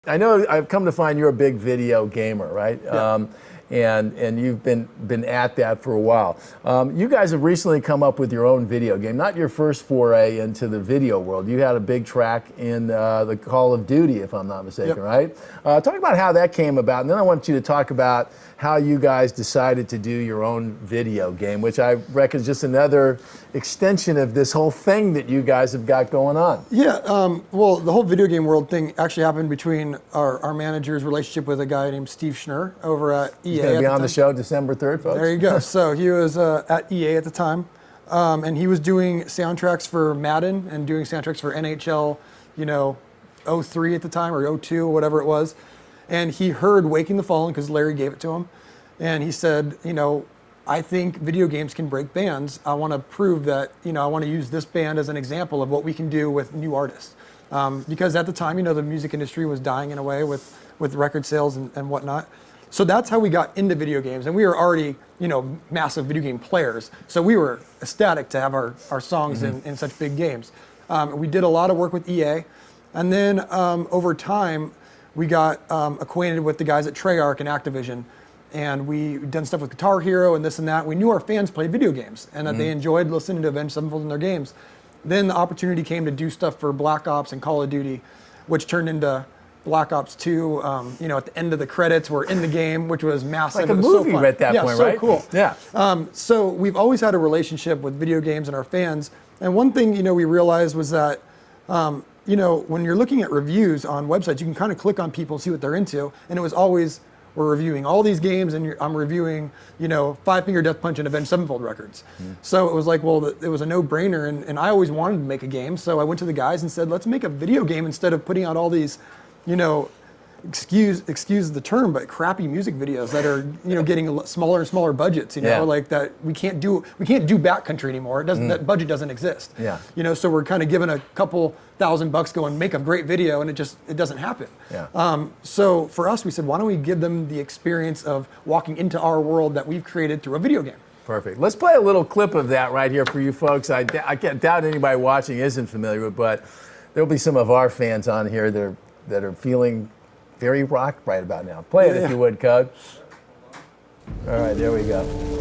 I know I've come to find you're a big video gamer, right? Yeah. And you've been at that for a while. You guys have recently come up with your own video game, not your first foray into the video world. You had a big track in the Call of Duty, if I'm not mistaken, Yep. right? Talk about how that came about, and then I want you to talk about how you guys decided to do your own video game, which I reckon is just another extension of this whole thing that you guys have got going on. Yeah, well, the whole video game world thing actually happened between our manager's relationship with a guy named Steve Rennie over at EA. He's going to be on the show December 3rd, folks. There you go. So he was at EA at the time, and he was doing soundtracks for Madden and doing soundtracks for NHL, 03 at the time, or 02, whatever it was. And he heard Waking the Fallen because Larry gave it to him. And he said, I think video games can break bands. I want to prove that, I want to use this band as an example of what we can do with new artists. Because at the time, the music industry was dying in a way with record sales and whatnot. So that's how we got into video games. And we were already, massive video game players. So we were ecstatic to have our songs in such big games. We did a lot of work with EA. And then over time, we got acquainted with the guys at Treyarch and Activision. And we done stuff with Guitar Hero and this and that. We knew our fans played video games and that they enjoyed listening to Avenged Sevenfold in their games. Then the opportunity came to do stuff for Black Ops and Call of Duty, which turned into Black Ops 2. At the end of the credits, we're in the game, which was massive. Like a movie at that point, right? Yeah, so cool. Yeah. So we've always had a relationship with video games and our fans. And one thing, we realized was that, when you're looking at reviews on websites, you can kind of click on people, see what they're into. And it was always, we're reviewing all these games, and I'm reviewing, Five Finger Death Punch and Avenged Sevenfold records. So it was like, well, it was a no-brainer, and I always wanted to make a game. So I went to the guys and said, let's make a video game instead of putting out all these, excuse the term, but crappy music videos that are, getting smaller and smaller budgets. Like that we can't do backcountry anymore. It doesn't. That budget doesn't exist. Yeah. So we're kind of given a couple $1,000 going make a great video, and it doesn't happen. Yeah. So for us, we said, why don't we give them the experience of walking into our world that we've created through a video game? Perfect. Let's play a little clip of that right here for you folks. I can't doubt anybody watching isn't familiar with, but there'll be some of our fans on here that are feeling very rock right about now. Play it if you would, Code. All right, there we go.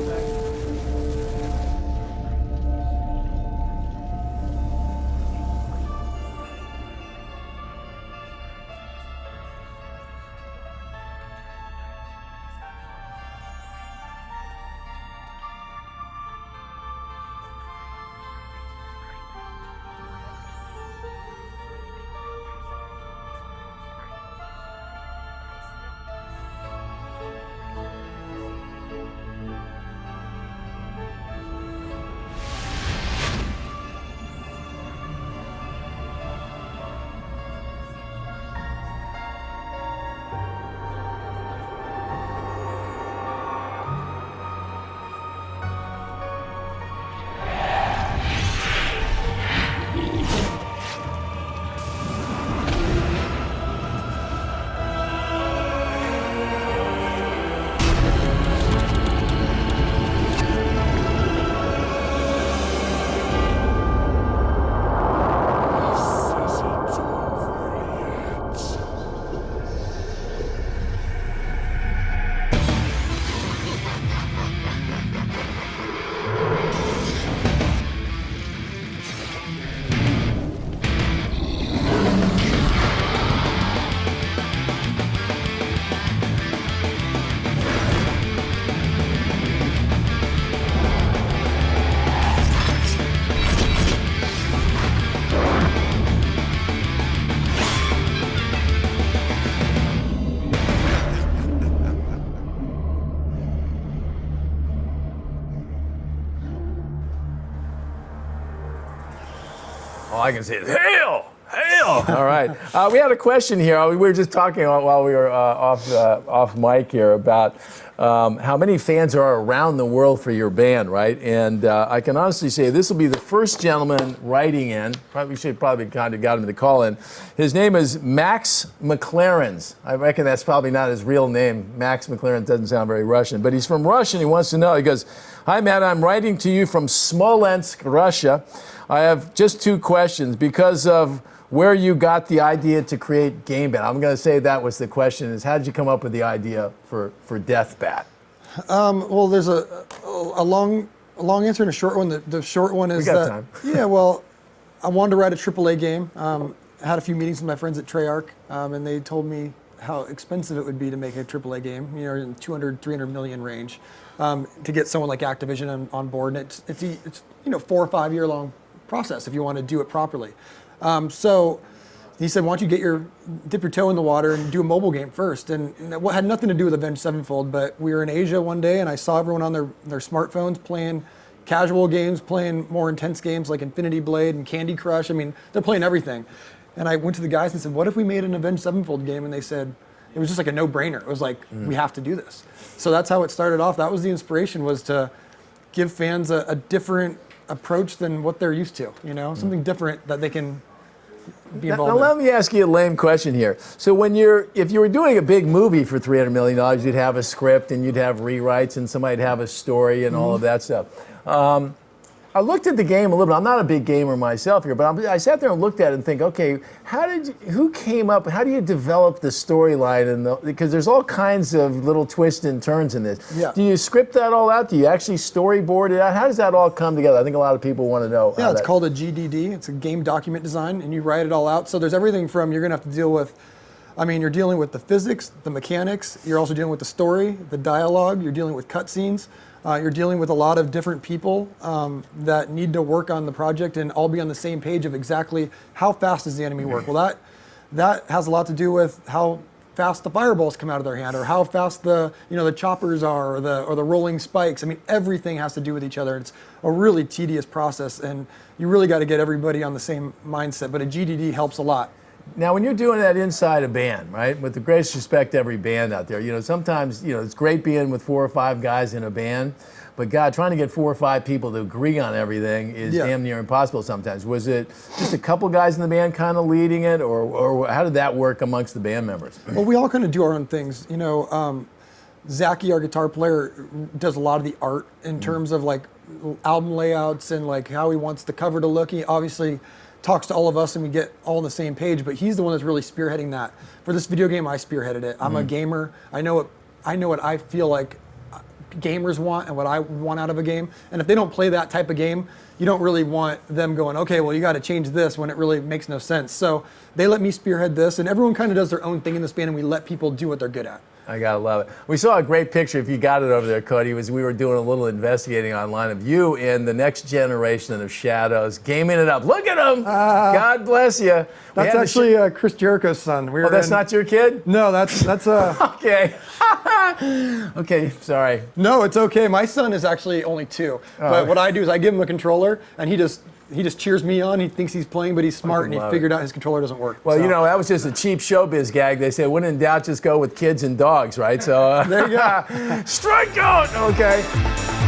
All I can say is, hail! Hail! All right. We had a question here. We were just talking while we were off mic here about how many fans are around the world for your band, right? And I can honestly say this will be the first gentleman writing in. We should probably kind of got him to call in. His name is Max McLarens. I reckon that's probably not his real name. Max McLaren doesn't sound very Russian, but he's from Russia and he wants to know. He goes, "Hi, Matt. I'm writing to you from Smolensk, Russia. I have just 2 questions because of where you got the idea to create Gameband. I'm going to say that was the question: is how did you come up with the idea for Deathbat? Well, there's a long answer and a short one. The short one is we got that time. yeah, well, I wanted to write a AAA game. I had a few meetings with my friends at Treyarch, and they told me how expensive it would be to make a AAA game, you know, in 200, 300 million range, to get someone like Activision on board. And it's you know, 4 or 5 year long process if you want to do it properly. So he said, why don't you dip your toe in the water and do a mobile game first? And it had nothing to do with Avenged Sevenfold, but we were in Asia one day and I saw everyone on their smartphones playing casual games, playing more intense games like Infinity Blade and Candy Crush. I mean, they're playing everything. And I went to the guys and said, what if we made an Avenged Sevenfold game? And they said, it was just like a no-brainer. It was like, we have to do this. So that's how it started off. That was the inspiration, was to give fans a different approach than what they're used to, you know, something different that they can be involved Now let me ask you a lame question here. So if you were doing a big movie for $300 million, you'd have a script and you'd have rewrites and somebody'd have a story and all of that stuff. I looked at the game a little bit. I'm not a big gamer myself here, but I sat there and looked at it and think, okay, who came up, how do you develop the storyline? Because there's all kinds of little twists and turns in this. Yeah. Do you script that all out? Do you actually storyboard it out? How does that all come together? I think a lot of people want to know. Yeah, it's called a GDD. It's a game document design, and you write it all out. So there's everything from, you're going to have to deal with, you're dealing with the physics, the mechanics. You're also dealing with the story, the dialogue. You're dealing with cutscenes. You're dealing with a lot of different people that need to work on the project and all be on the same page of exactly how fast does the enemy work. Well, that has a lot to do with how fast the fireballs come out of their hand, or how fast the choppers are, or the rolling spikes. I mean, everything has to do with each other. It's a really tedious process, and you really got to get everybody on the same mindset. But a GDD helps a lot. Now, when you're doing that inside a band, right, with the greatest respect to every band out there, sometimes, it's great being with 4 or 5 guys in a band, but God, trying to get 4 or 5 people to agree on everything is damn near impossible sometimes. Was it just a couple guys in the band kind of leading it, or how did that work amongst the band members? Well, we all kind of do our own things. Zachy, our guitar player, does a lot of the art in terms of like album layouts and like how he wants the cover to look. He obviously talks to all of us and we get all on the same page, but he's the one that's really spearheading that. For this video game, I spearheaded it. I'm a gamer. I know what I feel like gamers want and what I want out of a game. And if they don't play that type of game, you don't really want them going, okay, well, you got to change this, when it really makes no sense. So they let me spearhead this, and everyone kind of does their own thing in this band, and we let people do what they're good at. I gotta love it. We saw a great picture, if you got it over there, Cody, we were doing a little investigating online of you in the next generation of Shadows, gaming it up. Look at him! God bless you. That's actually Chris Jericho's son. That's not your kid? No, that's Okay. Okay, sorry. No, it's okay. My son is actually only 2. But what I do is I give him a controller, and he just cheers me on. He thinks he's playing, but he's smart, and he figured out his controller doesn't work. Well, that was just a cheap showbiz gag. They say, when in doubt, just go with kids and dogs, right? So there you go. Strike out! Okay.